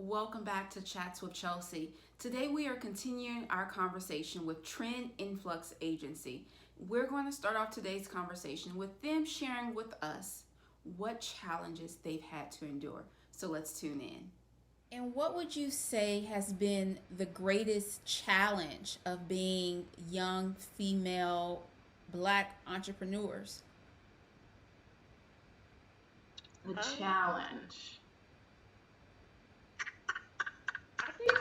Welcome back to Chats with Chelsea. Today we are continuing our conversation with Trend Influx Agency. We're going to start off today's conversation with them sharing with us what challenges they've had to endure. So let's tune in. And what would you say has been the greatest challenge of being young female black entrepreneurs? The Um, challenge. I think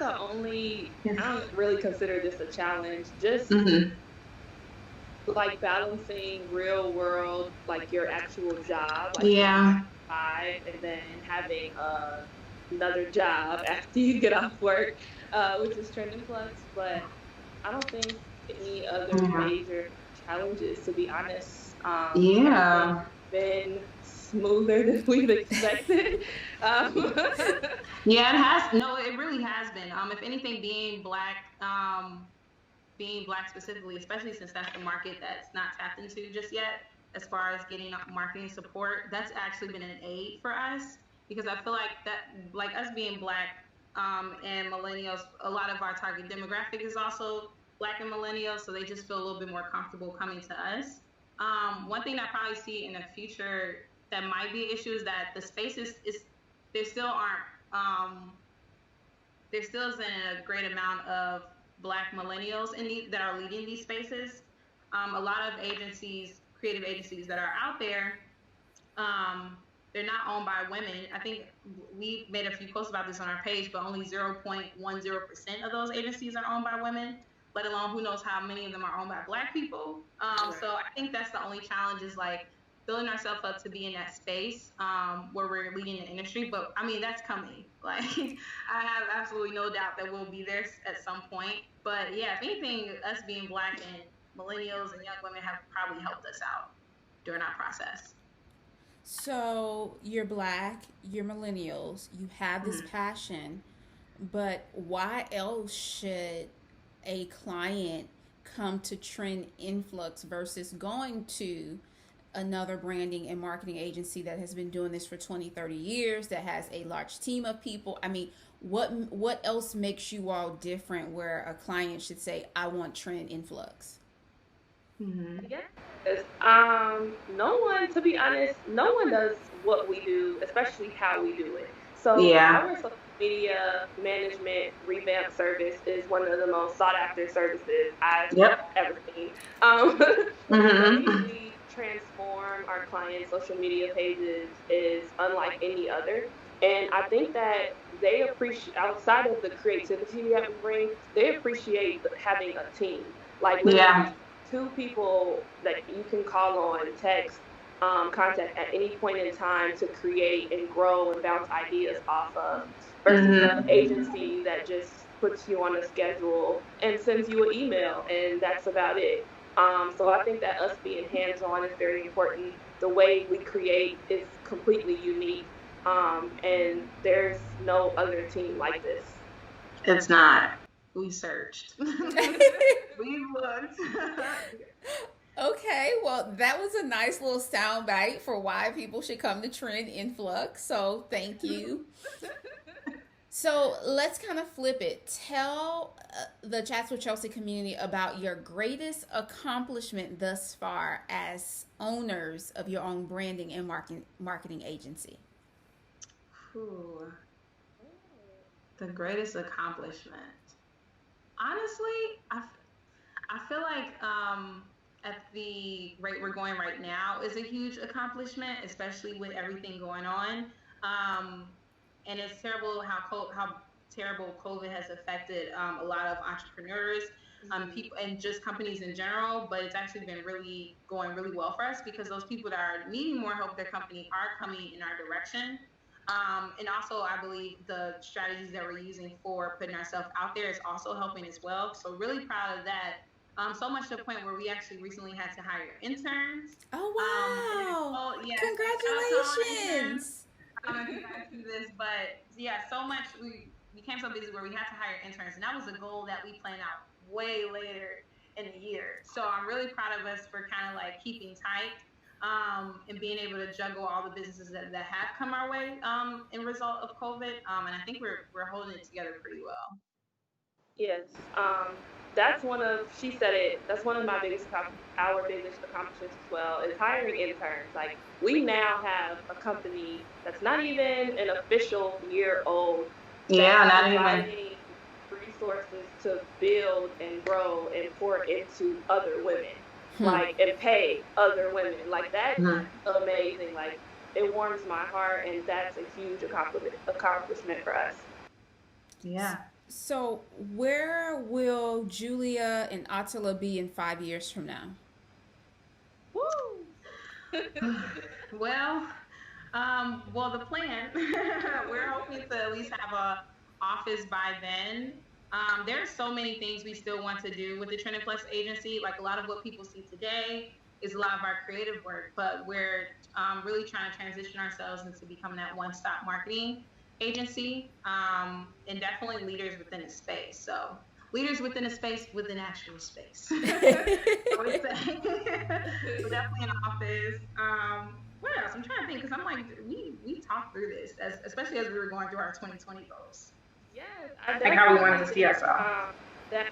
Yes. I don't really consider this a challenge. Just Mm-hmm. like balancing real world, like your actual job, like your Yeah. 9 to 5, and then having another job after you get off work, which is Trend Influx. But I don't think any other Yeah. major challenges, to be honest. Everything's Yeah. been smoother than we've expected. Um, Yeah, it has. No, it really has been. If anything, being black specifically, especially since that's the market that's not tapped into just yet, as far as getting marketing support, that's actually been an aid for us because I feel like that, like us being black, and millennials, a lot of our target demographic is also black and millennials, so they just feel a little bit more comfortable coming to us. One thing that I probably see in the future that might be an issue is that the spaces is there still aren't there still isn't a great amount of black millennials that are leading these spaces. A lot of agencies, creative agencies that are out there, um, they're not owned by women. I think we made a few posts about this on our page, but only 0.10% of those agencies are owned by women, let alone who knows how many of them are owned by black people. So right. I think that's the only challenge is like building ourselves up to be in that space where we're leading the industry. But I mean, that's coming. Like, I have absolutely no doubt that we'll be there at some point. But yeah, if anything, us being black and millennials and young women have probably helped us out during our process. So you're black, you're millennials, you have this Mhm. passion, but why else should a client come to Trend Influx versus going to another branding and marketing agency that has been doing this for 20, 30 years, that has a large team of people? I mean, what else makes you all different where a client should say, I want Trend Influx? Mhm. Yes. No one, to be honest, no one does what we do, especially how we do it. So Yeah. our social media management revamp service is one of the most sought after services I've Yep. ever seen. Um, the way Mm-hmm. we transform our clients' social media pages is unlike any other. And I think that they appreciate, outside of the creativity that we bring, they appreciate having a team. Like Yeah. literally two people that you can call on, text, contact at any point in time to create and grow and bounce ideas off of, versus an Mm-hmm. agency that just puts you on a schedule and sends you an email, and that's about it. So I think that us being hands on is very important. The way we create is completely unique, and there's no other team like this. It's not. We searched. We looked. Okay, well, that was a nice little sound bite for why people should come to Trend Influx. So, thank you. So, let's kind of flip it. Tell the Chats with Chelsea community about your greatest accomplishment thus far as owners of your own branding and marketing agency. Ooh, the greatest accomplishment. Honestly, I feel like at the rate we're going right now is a huge accomplishment, especially with everything going on. Um, and it's terrible how terrible COVID has affected a lot of entrepreneurs, people, and just companies in general. But it's actually been really going really well for us because those people that are needing more help with their company are coming in our direction. And also, I believe the strategies that we're using for putting ourselves out there is also helping as well. So, really proud of that. So much to the point where we actually recently had to hire interns. And it's Oh, wow! all, yeah, so shout out to all our interns. Congratulations! If you guys see this, but yeah, so much we became so busy where we had to hire interns, and that was a goal that we planned out way later in the year. So I'm really proud of us for kind of like keeping tight. and being able to juggle all the businesses that have come our way in result of COVID. And I think we're holding it together pretty well. Yes. That's one of, she said it, that's one of my our biggest accomplishments as well, is hiring interns. Like, we now have a company that's not even an official year old, Yeah, that's not even. providing resources to build and grow and pour into other women, like, and pay other women. Like, that's amazing. Like, it warms my heart, and that's a huge accomplishment for us. Yeah. So, where will Julia and Attallah be in 5 years from now? Woo! Well, well, the plan, we're hoping to at least have a office by then. There's so many things we still want to do with the Trend Influx agency. Like, a lot of what people see today is a lot of our creative work, but we're really trying to transition ourselves into becoming that one-stop marketing agency, and definitely leaders within a space. So leaders within a space with an actual space. I would say. So definitely an office. What else? I'm trying to think because I'm like, we talked through this, especially as we were going through our 2020 goals. Yes, I Like how we definitely wanted to see think ourselves. that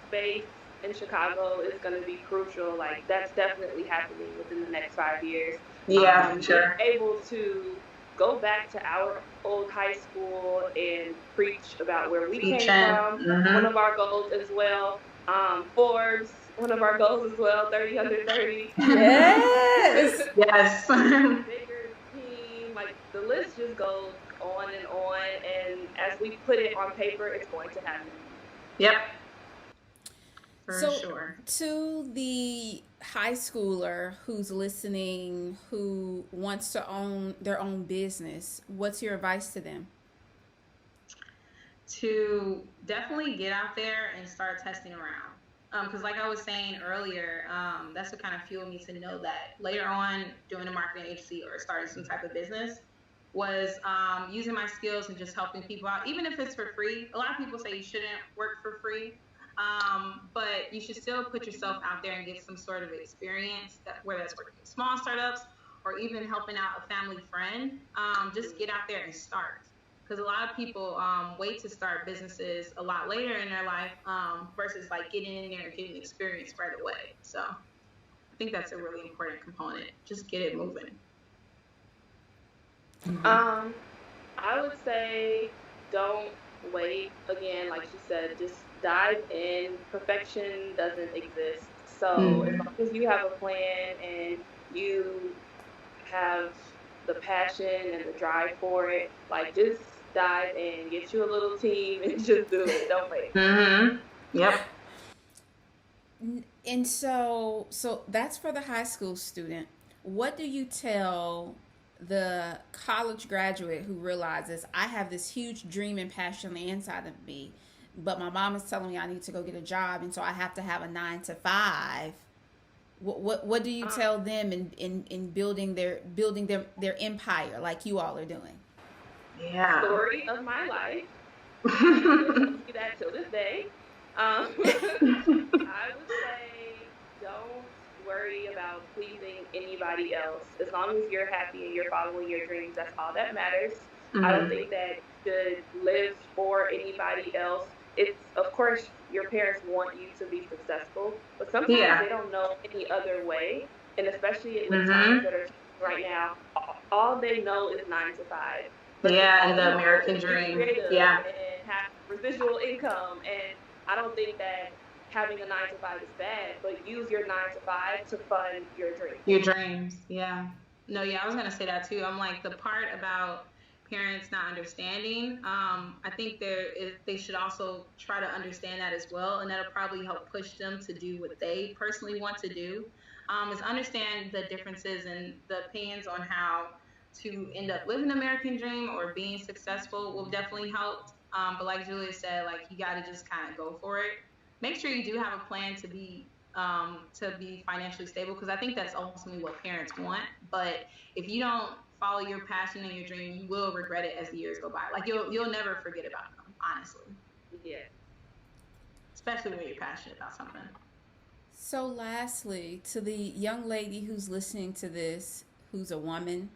space in Chicago is going to be crucial. Like, that's definitely happening within the next 5 years. Yeah, for sure. Being able to go back to our old high school and preach about where we came from, one of our goals as well. Forbes, one of our goals as well, 30 under 30. Yes. Yes. Bigger team, like, the list just goes on and on, and as we put it on paper, it's going to happen. Yep. For So, sure. to the high schooler who's listening, who wants to own their own business, what's your advice to them? To definitely get out there and start testing around. Because like I was saying earlier, that's what kind of fueled me to know that later on doing a marketing agency or starting some type of business was using my skills and just helping people out, even if it's for free. A lot of people say you shouldn't work for free, but you should still put yourself out there and get some sort of experience, whether that's working in small startups or even helping out a family friend. Just get out there and start. Because a lot of people wait to start businesses a lot later in their life versus like getting in there and getting experience right away. So I think that's a really important component. Just get it moving. I would say don't wait. Again, like she said, just dive in. Perfection doesn't exist. So as long as you have a plan and you have the passion and the drive for it, like, just dive in, get you a little team, and just do it. Don't wait. Yep. And so that's for the high school student. What do you tell the college graduate who realizes I have this huge dream and passion on the inside of me, but my mom is telling me I need to go get a job, and so I have to have a 9 to 5? What do you tell them in building their empire like you all are doing? Yeah. Story of my life. I see that till this day. I would say don't worry about pleasing anybody else. As long as you're happy and you're following your dreams, that's all that matters. I don't think that you should live for anybody else. It's, of course, your parents want you to be successful, but sometimes they don't know any other way. And especially in the times that are right now, all they know is 9 to 5. But and the American dream. And have residual income. And I don't think that having a 9 to 5 is bad, but use your 9 to 5 to fund your dreams. Your dreams, yeah. No, yeah, I was gonna say that too. I'm like, the part about parents not understanding, I think they should also try to understand that as well, and that'll probably help push them to do what they personally want to do. Is understand the differences and the opinions on how to end up living the American dream or being successful will definitely help. But like Julia said, like, you got to just kind of go for it. Make sure you do have a plan to be financially stable, because I think that's ultimately what parents want. But if you don't follow your passion and your dream, you will regret it as the years go by. Like, you'll never forget about them, honestly. Yeah. Especially when you're passionate about something. So, lastly, to the young lady who's listening to this, who's a woman,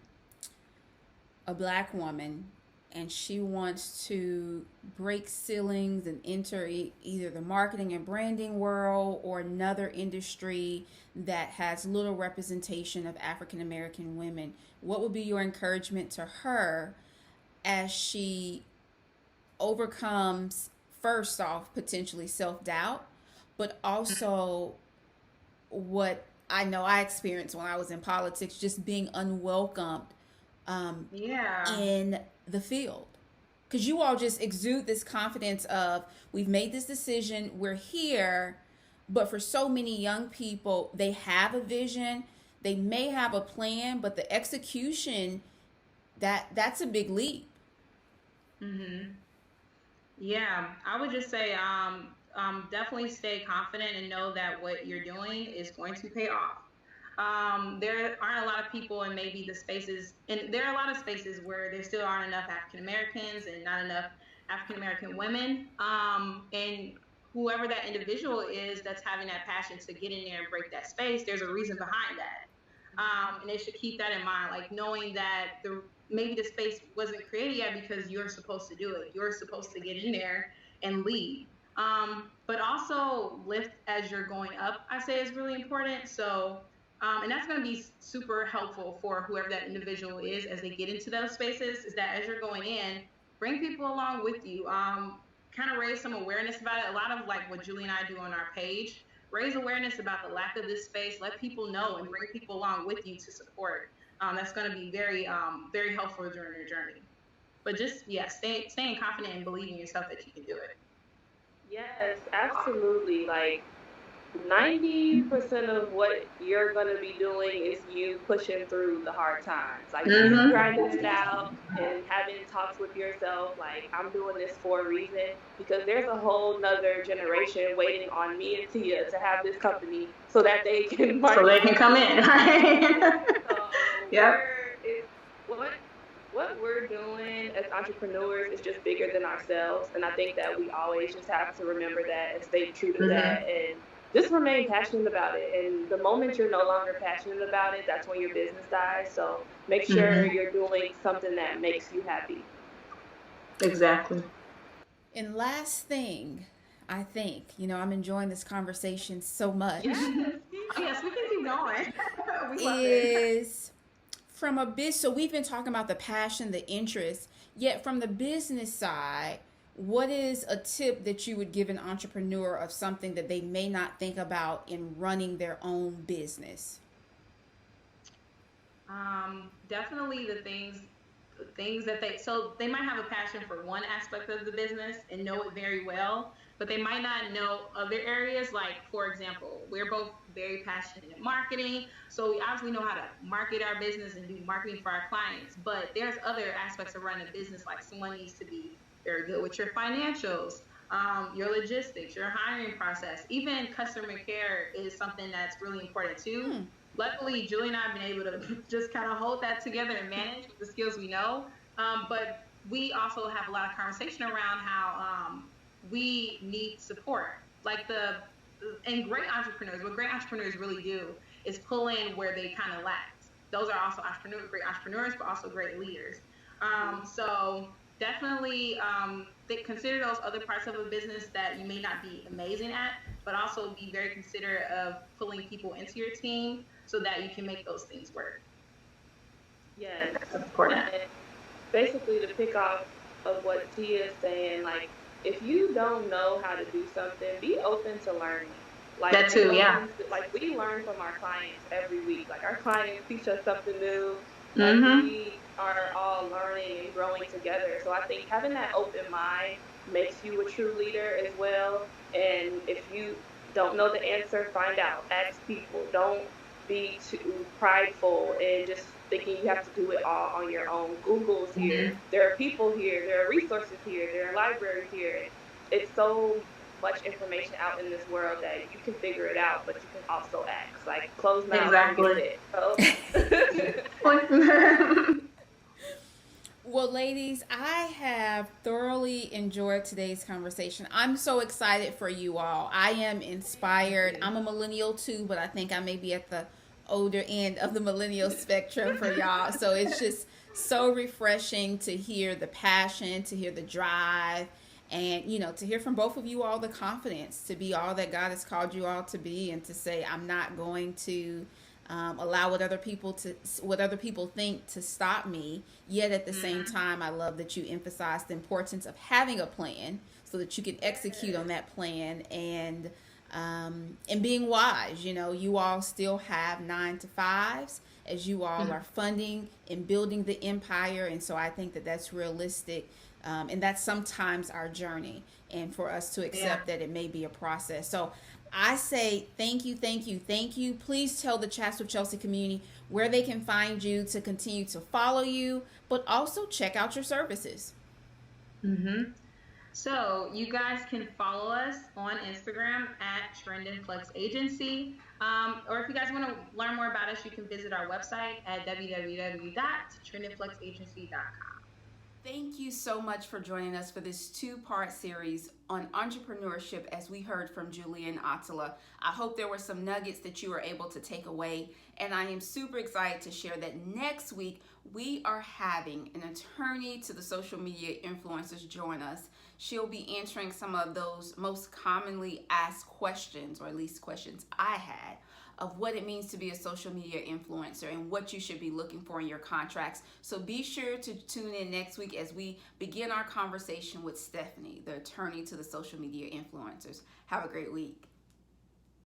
a black woman, and she wants to break ceilings and enter either the marketing and branding world or another industry that has little representation of African American women, what would be your encouragement to her as she overcomes, first off, potentially self doubt, but also what I know I experienced when I was in politics, just being unwelcomed Yeah. in the field? Because you all just exude this confidence of, we've made this decision, we're here. But for so many young people, they have a vision, they may have a plan, but the execution, that's a big leap. Mm-hmm. Yeah, I would just say definitely stay confident and know that what you're doing is going to pay off. There aren't a lot of people in maybe the spaces, and there are a lot of spaces where there still aren't enough African Americans and not enough African American women. And whoever that individual is that's having that passion to get in there and break that space, there's a reason behind that. And they should keep that in mind, like knowing that maybe the space wasn't created yet because you're supposed to do it. You're supposed to get in there and lead. But also lift as you're going up, I say, is really important. So, and that's going to be super helpful for whoever that individual is as they get into those spaces, is that as you're going in, bring people along with you. Kind of raise some awareness about it. A lot of like what Julie and I do on our page, raise awareness about the lack of this space, let people know and bring people along with you to support. That's going to be very, very helpful during your journey. But just, yeah, staying confident and believing yourself that you can do it. Yes, absolutely. Like 90% of what you're going to be doing is you pushing through the hard times. Like you Mm-hmm. grinding it out and having talks with yourself, like, I'm doing this for a reason, because there's a whole nother generation waiting on me and Tia to have this company so that they can So they market can come in, right? so Yep. what what we're doing as entrepreneurs is just bigger than ourselves, and I think that we always just have to remember that and stay true to that, Mm-hmm. and just remain passionate about it. And the moment you're no longer passionate about it, that's when your business dies. So make sure Mm-hmm. you're doing something that makes you happy. Exactly. And last thing, I think, I'm enjoying this conversation so much, Yes. Yes, we can keep going. We love it. is from a biz. So we've been talking about the passion, the interest, yet from the business side, what is a tip that you would give an entrepreneur of something that they may not think about in running their own business? Definitely the things that they might have a passion for one aspect of the business and know it very well, but they might not know other areas. Like, for example, we're both very passionate in marketing, so we obviously know how to market our business and do marketing for our clients. But there's other aspects of running a business, like someone needs to be very good with your financials, your logistics, your hiring process, even customer care is something that's really important too. Hmm. Luckily, Julie and I have been able to just kind of hold that together and manage with the skills we know. But we also have a lot of conversation around how we need support. Like and great entrepreneurs, what great entrepreneurs really do is pull in where they kind of lacked. Those are also great entrepreneurs, but also great leaders. So definitely consider those other parts of a business that you may not be amazing at, but also be very considerate of pulling people into your team so that you can make those things work. Yes. That's important. And basically, to pick off of what Tia is saying, like, if you don't know how to do something, be open to learning. Like, That be too, yeah. open to, like, we learn from our clients every week. Like, our clients teach us something new. Like, Mm-hmm. we are all learning and growing together. So I think having that open mind makes you a true leader as well. And if you don't know the answer, find out. Ask people. Don't be too prideful and just thinking you have to do it all on your own. Google's here. Mm-hmm. There are people here. There are resources here. There are libraries here. It's so much information out in this world that you can figure it out, but you can also ask. Like, closed mouth don't get Exactly. it. So Well, ladies, I have thoroughly enjoyed today's conversation. I'm so excited for you all. I am Thank inspired. you. I'm a millennial too, but I think I may be at the older end of the millennial spectrum for y'all. So it's just so refreshing to hear the passion, to hear the drive, and to hear from both of you all the confidence to be all that God has called you all to be, and to say, I'm not going to allow what other people think to stop me. Yet at the same Mm-hmm. time, I love that you emphasize the importance of having a plan so that you can execute on that plan, and being wise. You all still have 9 to 5s as you all are funding and building the empire, and so I think that that's realistic. And that's sometimes our journey, and for us to Yeah. accept that it may be a process. So I say thank you, thank you, thank you. Please tell the Chats with Chelsea community where they can find you to continue to follow you, but also check out your services. Mm-hmm. So you guys can follow us on Instagram at Trend Influx Agency. Or if you guys want to learn more about us, you can visit our website at www.trendinfluxagency.com. Thank you so much for joining us for this 2-part series on entrepreneurship, as we heard from Julie and Attallah. I hope there were some nuggets that you were able to take away, and I am super excited to share that next week we are having an attorney to the social media influencers join us. She'll be answering some of those most commonly asked questions, or at least questions I had, of what it means to be a social media influencer and what you should be looking for in your contracts. So be sure to tune in next week as we begin our conversation with Stephanie, the attorney to the social media influencers. Have a great week.